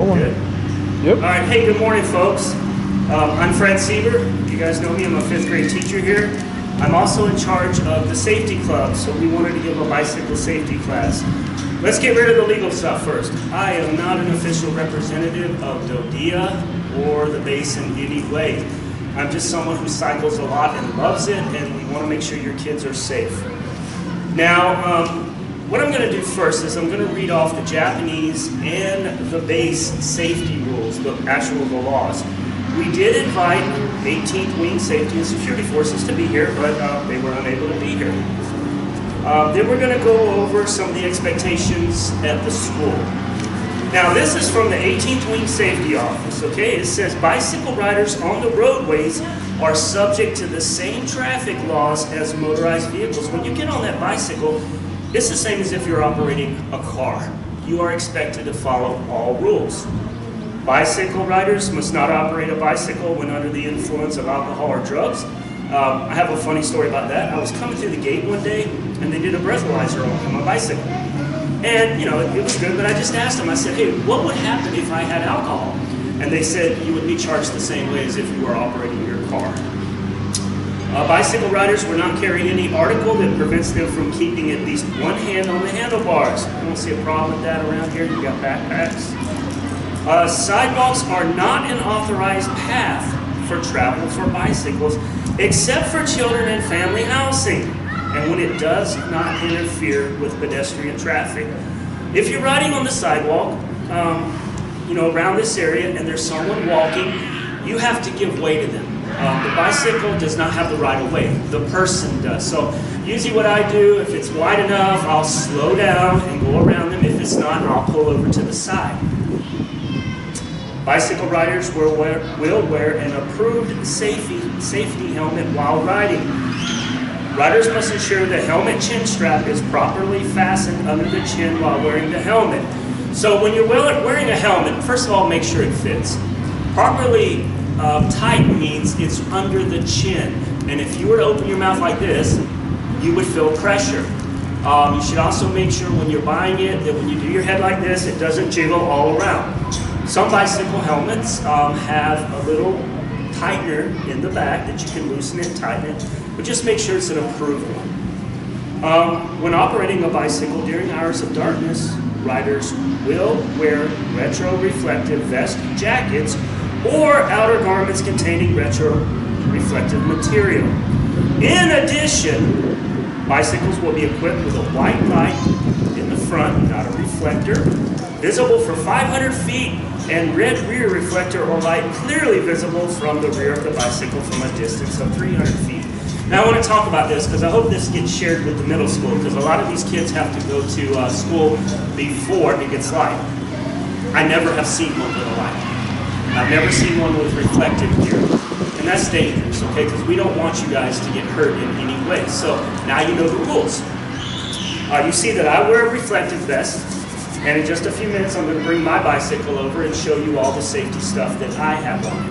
Good. Yep. All right. Hey, good morning, folks. I'm Fred Sieber. You guys know me. I'm a fifth grade teacher here. I'm also in charge of the safety club, so we wanted to give a bicycle safety class. Let's get rid of the legal stuff first. I am not an official representative of DODEA or the BHES in any way. I'm just someone who cycles a lot and loves it, and we want to make sure your kids are safe. Now, what I'm going to do first is I'm going to read off the Japanese and the BHES safety rules, the laws. We did invite 18th Wing Safety and Security Forces to be here, but they were unable to be here. Then we're going to go over some of the expectations at the school. Now, this is from the 18th Wing Safety Office, okay? It says, bicycle riders on the roadways are subject to the same traffic laws as motorized vehicles. When you get on that bicycle, it's the same as if you're operating a car. You are expected to follow all rules. Bicycle riders must not operate a bicycle when under the influence of alcohol or drugs. I have a funny story about that. I was coming through the gate one day, and they did a breathalyzer on my bicycle. And, you know, it was good, but I just asked them, I said, hey, what would happen if I had alcohol? And they said, you would be charged the same way as if you were operating your car. Bicycle riders were not carrying any article that prevents them from keeping at least one hand on the handlebars. I don't see a problem with that around here. You got backpacks. Sidewalks are not an authorized path for travel for bicycles, except for children and family housing, and when it does not interfere with pedestrian traffic. If you're riding on the sidewalk, you know, around this area, and there's someone walking, you have to give way to them. The bicycle does not have the right of way. The person does. So usually what I do, if it's wide enough, I'll slow down and go around them. If it's not, I'll pull over to the side. Bicycle riders will wear an approved safety helmet while riding. Riders must ensure the helmet chin strap is properly fastened under the chin while wearing the helmet. So when you're wearing a helmet, first of all, make sure it fits. Properly tight means it's under the chin. And if you were to open your mouth like this, you would feel pressure. You should also make sure when you're buying it that when you do your head like this, it doesn't jiggle all around. Some bicycle helmets have a little tightener in the back that you can loosen it and tighten it, but just make sure it's an approved one. When operating a bicycle during hours of darkness, riders will wear retro-reflective vest jackets or outer garments containing retro-reflective material. In addition, bicycles will be equipped with a white light in the front, not a reflector, visible for 500 feet, and red rear reflector or light clearly visible from the rear of the bicycle from a distance of 300 feet. Now I want to talk about this because I hope this gets shared with the middle school, because a lot of these kids have to go to school before it gets light. I never have seen one with a light. I've never seen one with reflective gear. And that's dangerous, okay? Because we don't want you guys to get hurt in any way. So now you know the rules. You see that I wear a reflective vest. And in just a few minutes, I'm going to bring my bicycle over and show you all the safety stuff that I have on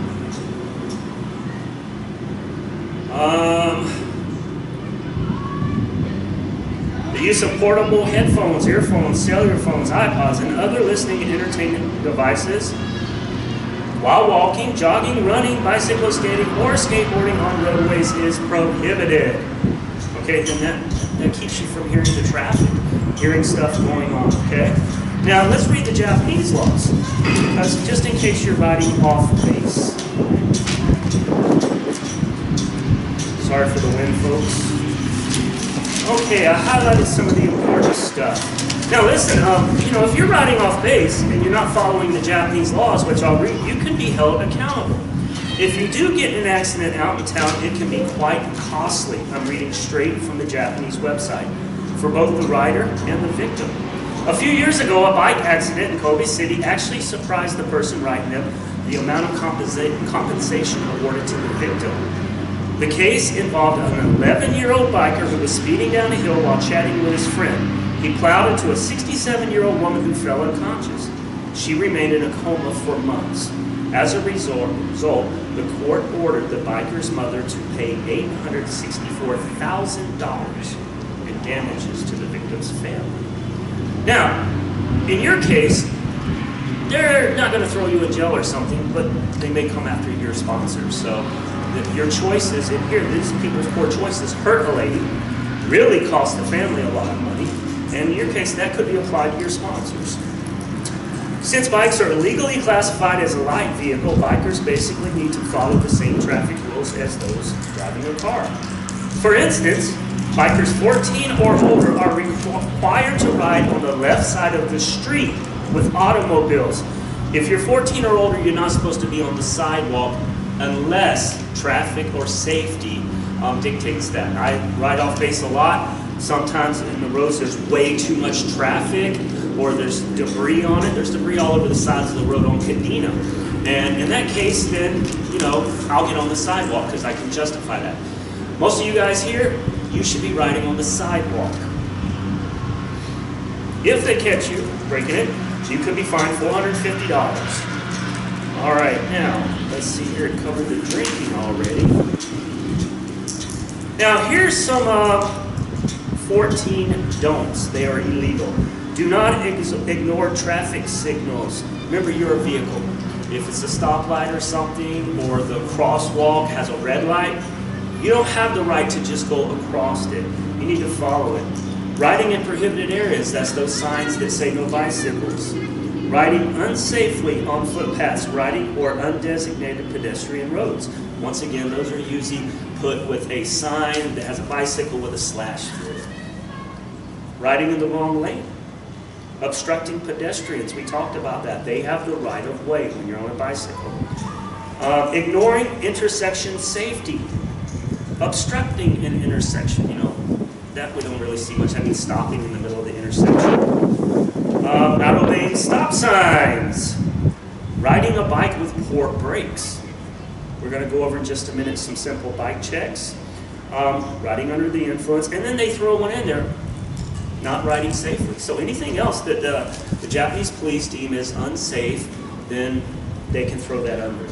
it. The use of portable headphones, earphones, cellular phones, iPods, and other listening and entertainment devices while walking, jogging, running, bicycle skating, or skateboarding on roadways is prohibited. Okay, then that keeps you from hearing the traffic, hearing stuff going on, okay? Now, let's read the Japanese laws, because just in case you're riding off base. Sorry for the wind, folks. Okay, I highlighted some of the important stuff. Now listen, you know, if you're riding off base and you're not following the Japanese laws, which I'll read, you can be held accountable. If you do get in an accident out in town, it can be quite costly. I'm reading straight from the Japanese website, for both the rider and the victim. A few years ago, a bike accident in Kobe City actually surprised the person riding them the amount of compensation awarded to the victim. The case involved an 11-year-old biker who was speeding down a hill while chatting with his friend. He plowed into a 67-year-old woman who fell unconscious. She remained in a coma for months. As a result, the court ordered the biker's mother to pay $864,000 in damages to the victim's family. Now, in your case, they're not going to throw you in jail or something, but they may come after your sponsors. So your choices in here, these people's poor choices hurt a lady, really cost the family a lot of money, and in your case, that could be applied to your sponsors. Since bikes are legally classified as a light vehicle, bikers basically need to follow the same traffic rules as those driving a car. For instance, bikers 14 or older are required to ride on the left side of the street with automobiles. If you're 14 or older, you're not supposed to be on the sidewalk unless traffic or safety dictates that. I ride off base a lot. Sometimes in the roads there's way too much traffic, or there's debris on it. There's debris all over the sides of the road on Cadena. And in that case, then, I'll get on the sidewalk because I can justify that. Most of you guys here, you should be riding on the sidewalk. If they catch you breaking it, you could be fined $450. All right, now, let's see here. It covered the drinking already. Now, here's some 14 don'ts. They are illegal. Do not ignore traffic signals. Remember, you're a vehicle. If it's a stoplight or something, or the crosswalk has a red light, you don't have the right to just go across it. You need to follow it. Riding in prohibited areas, that's those signs that say no bicycles. Riding unsafely on footpaths, riding or undesignated pedestrian roads. Once again, those are usually put with a sign that has a bicycle with a slash through it. Riding in the wrong lane. Obstructing pedestrians, we talked about that. They have the right of way when you're on a bicycle. Ignoring intersection safety. Obstructing an intersection, that we don't really see much. I mean, stopping in the middle of the intersection. Out of lane stop signs. Riding a bike with poor brakes. We're going to go over in just a minute some simple bike checks. Riding under the influence, and then they throw one in there. Not riding safely. So anything else that the Japanese police deem as unsafe, then they can throw that under.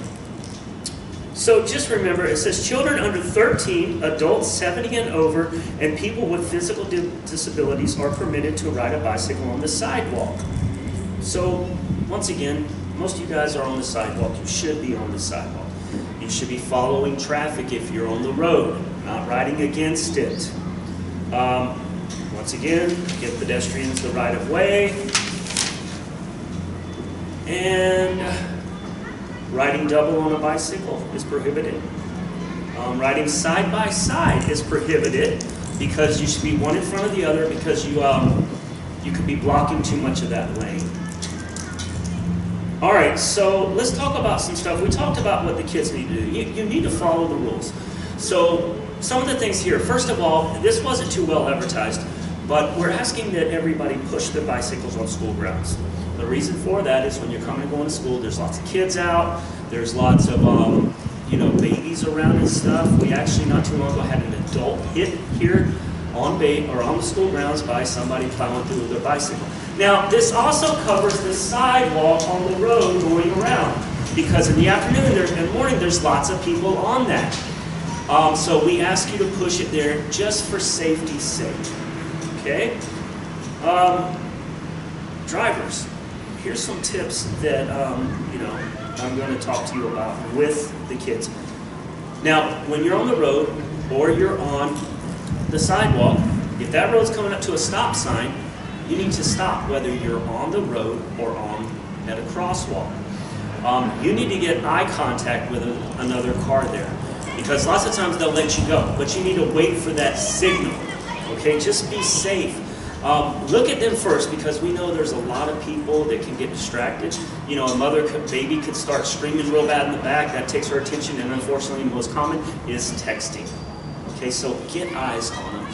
So just remember, it says children under 13, adults 70 and over, and people with physical disabilities are permitted to ride a bicycle on the sidewalk. So once again, most of you guys are on the sidewalk. You should be on the sidewalk. You should be following traffic if you're on the road, not riding against it. Once again, give pedestrians the right of way. And riding double on a bicycle is prohibited. Riding side by side is prohibited because you should be one in front of the other, because you could be blocking too much of that lane. All right, so let's talk about some stuff. We talked about what the kids need to do. You need to follow the rules. So some of the things here, first of all, this wasn't too well advertised, but we're asking that everybody push their bicycles on school grounds. The reason for that is when you're coming and going to school, there's lots of kids out, there's lots of babies around and stuff. We actually not too long ago had an adult hit here on the school grounds by somebody plowing through with their bicycle. Now, this also covers the sidewalk on the road going around, because in the afternoon and morning there's lots of people on that. So we ask you to push it there just for safety's sake. Okay? Drivers, here's some tips that I'm going to talk to you about with the kids. Now, when you're on the road or you're on the sidewalk, if that road's coming up to a stop sign, you need to stop whether you're on the road or at a crosswalk. You need to get eye contact with another car there, because lots of times they'll let you go, but you need to wait for that signal. Okay, just be safe. Look at them first, because we know there's a lot of people that can get distracted. A baby could start screaming real bad in the back. That takes her attention, and unfortunately the most common is texting. Okay, so get eyes on them.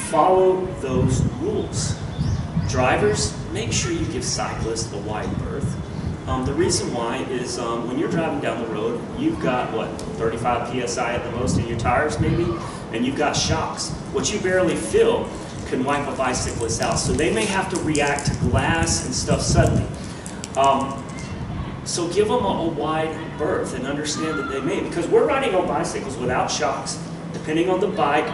Follow those rules. Drivers, make sure you give cyclists a wide berth. The reason why is when you're driving down the road, you've got, 35 PSI at the most in your tires maybe, and you've got shocks. What you barely feel can wipe a bicyclist out. So they may have to react to glass and stuff suddenly. So give them a wide berth and understand that they may, because we're riding on bicycles without shocks. Depending on the bike,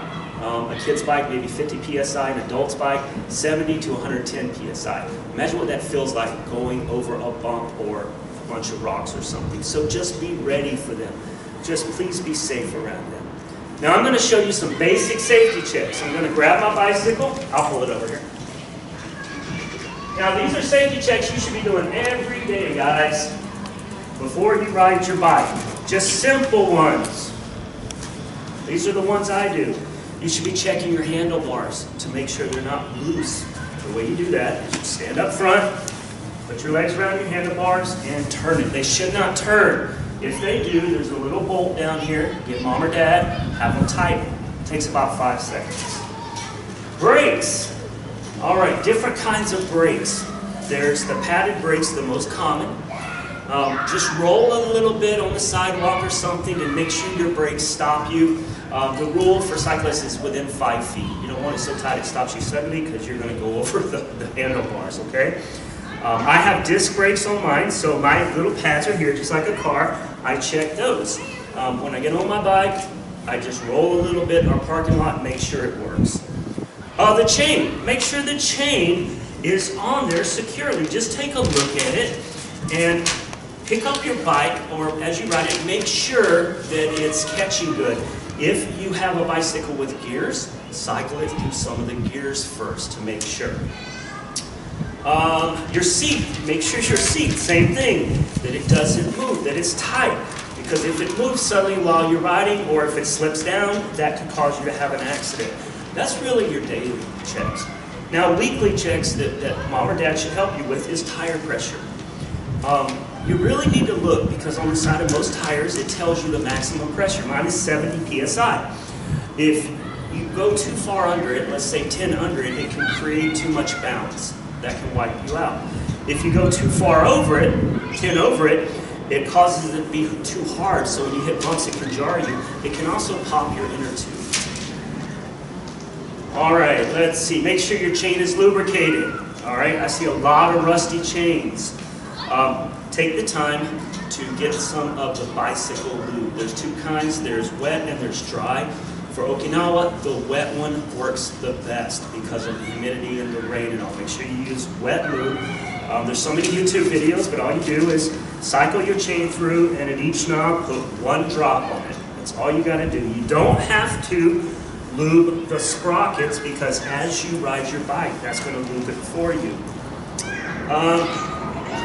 A kid's bike, maybe 50 PSI, an adult's bike, 70 to 110 PSI. Imagine what that feels like going over a bump or a bunch of rocks or something. So just be ready for them. Just please be safe around them. Now I'm going to show you some basic safety checks. I'm going to grab my bicycle. I'll pull it over here. Now these are safety checks you should be doing every day, guys, before you ride your bike. Just simple ones. These are the ones I do. You should be checking your handlebars to make sure they're not loose. The way you do that is you stand up front, put your legs around your handlebars, and turn it. They should not turn. If they do, there's a little bolt down here. Get mom or dad, have them tighten. It takes about 5 seconds. Brakes. All right, different kinds of brakes. There's the padded brakes, the most common. Just roll a little bit on the sidewalk or something and make sure your brakes stop you. The rule for cyclists is within 5 feet. You don't want it so tight it stops you suddenly because you're going to go over the handlebars, okay? I have disc brakes on mine, so my little pads are here just like a car. I check those. When I get on my bike, I just roll a little bit in our parking lot and make sure it works. The chain. Make sure the chain is on there securely. Just take a look at it and pick up your bike, or as you ride it, make sure that it's catching good. If you have a bicycle with gears, cycle it through some of the gears first to make sure. Your seat, make sure your seat, same thing, that it doesn't move, that it's tight. Because if it moves suddenly while you're riding, or if it slips down, that could cause you to have an accident. That's really your daily checks. Now, weekly checks that mom or dad should help you with is tire pressure. You really need to look because on the side of most tires, it tells you the maximum pressure. Mine is 70 PSI. If you go too far under it, let's say 10 under it, it can create too much bounce. That can wipe you out. If you go too far over it, 10 over it, it causes it to be too hard, so when you hit bumps, it can jar you. It can also pop your inner tube. All right, let's see. Make sure your chain is lubricated. All right, I see a lot of rusty chains. Take the time to get some of the bicycle lube. There's two kinds. There's wet and there's dry. For Okinawa, the wet one works the best because of the humidity and the rain and all. Make sure you use wet lube. There's so many YouTube videos, but all you do is cycle your chain through and at each knob put 1 drop on it. That's all you got to do. You don't have to lube the sprockets because as you ride your bike, that's going to lube it for you.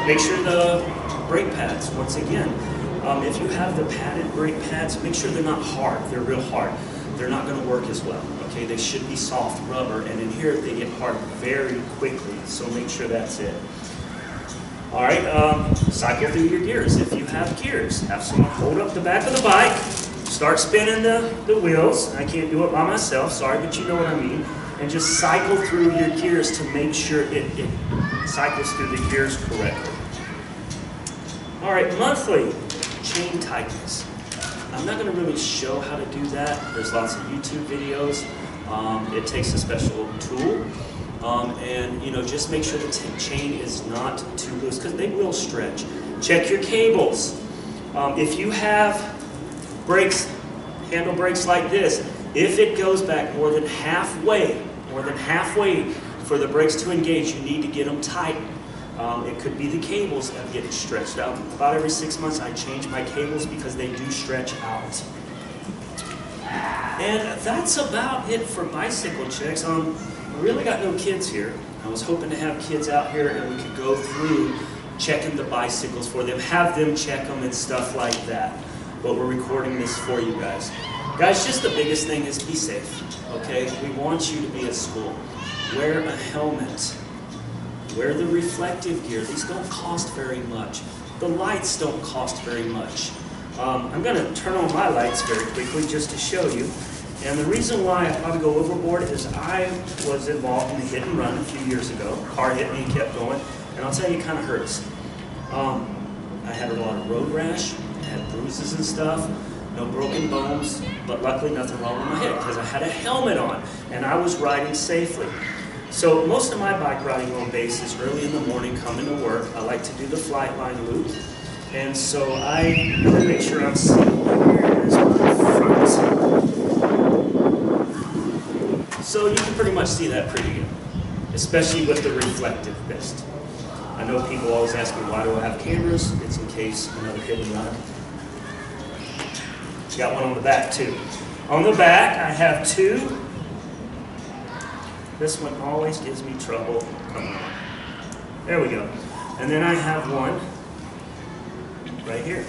Make sure the brake pads, once again, if you have the padded brake pads, make sure they're not hard. They're real hard. They're not going to work as well. Okay, they should be soft rubber, and in here they get hard very quickly. So make sure that's it. All right, cycle through your gears. If you have gears, have someone hold up the back of the bike, start spinning the wheels. I can't do it by myself. Sorry, but you know what I mean. And just cycle through your gears to make sure it cycles through the gears correctly. All right, monthly chain tightness. I'm not going to really show how to do that. There's lots of YouTube videos. It takes a special tool. And you know, just make sure the chain is not too loose because they will stretch. Check your cables. If you have brakes, handle brakes like this, if it goes back more than halfway for the brakes to engage, you need to get them tight. It could be the cables that are getting stretched out. About every 6 months I change my cables because they do stretch out. And that's about it for bicycle checks. I really got no kids here. I was hoping to have kids out here and we could go through checking the bicycles for them, have them check them and stuff like that. But we're recording this for you guys. Guys, just the biggest thing is be safe, okay? We want you to be at school. Wear a helmet. Wear the reflective gear. These don't cost very much. The lights don't cost very much. I'm going to turn on my lights very quickly just to show you. And the reason why I probably go overboard is I was involved in a hit and run a few years ago. Car hit me and kept going. And I'll tell you, it kind of hurts. I had a lot of road rash. I had bruises and stuff. No broken bones. But luckily nothing wrong with my head because I had a helmet on. And I was riding safely. So most of my bike riding on base is early in the morning coming to work. I like to do the flight line loop. And so I really make sure I'm seeing where is my front. So you can pretty much see that pretty good, especially with the reflective vest. I know people always ask me, why do I have cameras? It's in case another hidden line. Got one on the back too. On the back, I have two. This one always gives me trouble. Come on. There we go. And then I have one right here.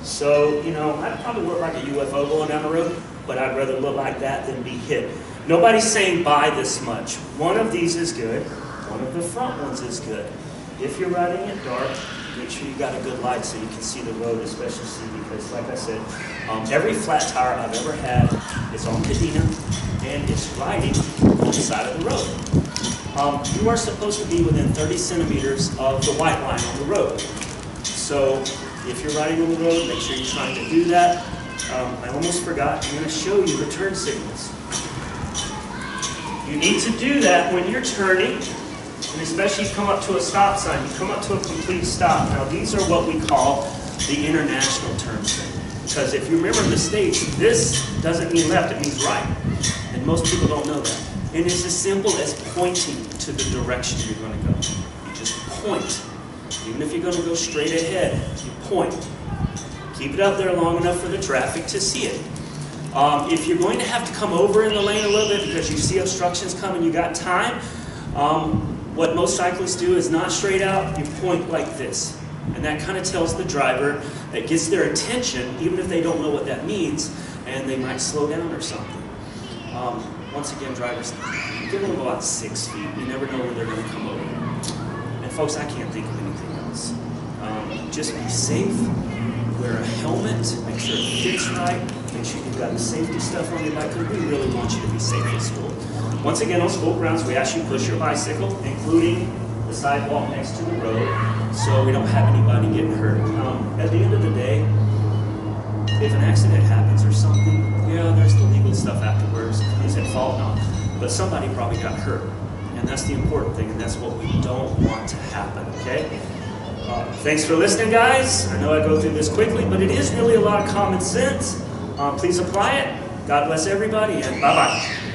So, you know, I'd probably look like a UFO going down the road, but I'd rather look like that than be hit. Nobody's saying buy this much. One of these is good. One of the front ones is good. If you're riding it dark, make sure you got a good light so you can see the road, especially see, because like I said, every flat tire I've ever had is on Cadena and it's riding on the side of the road. You are supposed to be within 30 centimeters of the white line on the road. So if you're riding on the road, make sure you're trying to do that. I almost forgot, I'm going to show you the turn signals. You need to do that when you're turning, and especially you come up to a stop sign, you come up to a complete stop. Now these are what we call the international turn signal. Because if you remember in the States, this doesn't mean left, it means right. And most people don't know that. And it's as simple as pointing to the direction you're going to go. You just point. Even if you're going to go straight ahead, you point. Keep it up there long enough for the traffic to see it. If you're going to have to come over in the lane a little bit because you see obstructions coming, you got time, what most cyclists do is not straight out, you point like this. And that kind of tells the driver, that gets their attention, even if they don't know what that means, and they might slow down or something. Once again, drivers, give them about 6 feet. You never know when they're going to come over. And folks, I can't think of anything else. Just be safe, wear a helmet, make sure it fits right, make sure you've got the safety stuff on your bike, because we really want you to be safe at school. Once again, on school grounds, we ask you to push your bicycle, including the sidewalk next to the road, so we don't have anybody getting hurt. At the end of the day, if an accident happens or something, yeah, there's the legal stuff afterwards, who's at fault and all, but somebody probably got hurt, and that's the important thing, and that's what we don't want to happen, okay? Thanks for listening, guys. I know I go through this quickly, but it is really a lot of common sense. Please apply it. God bless everybody, and bye-bye.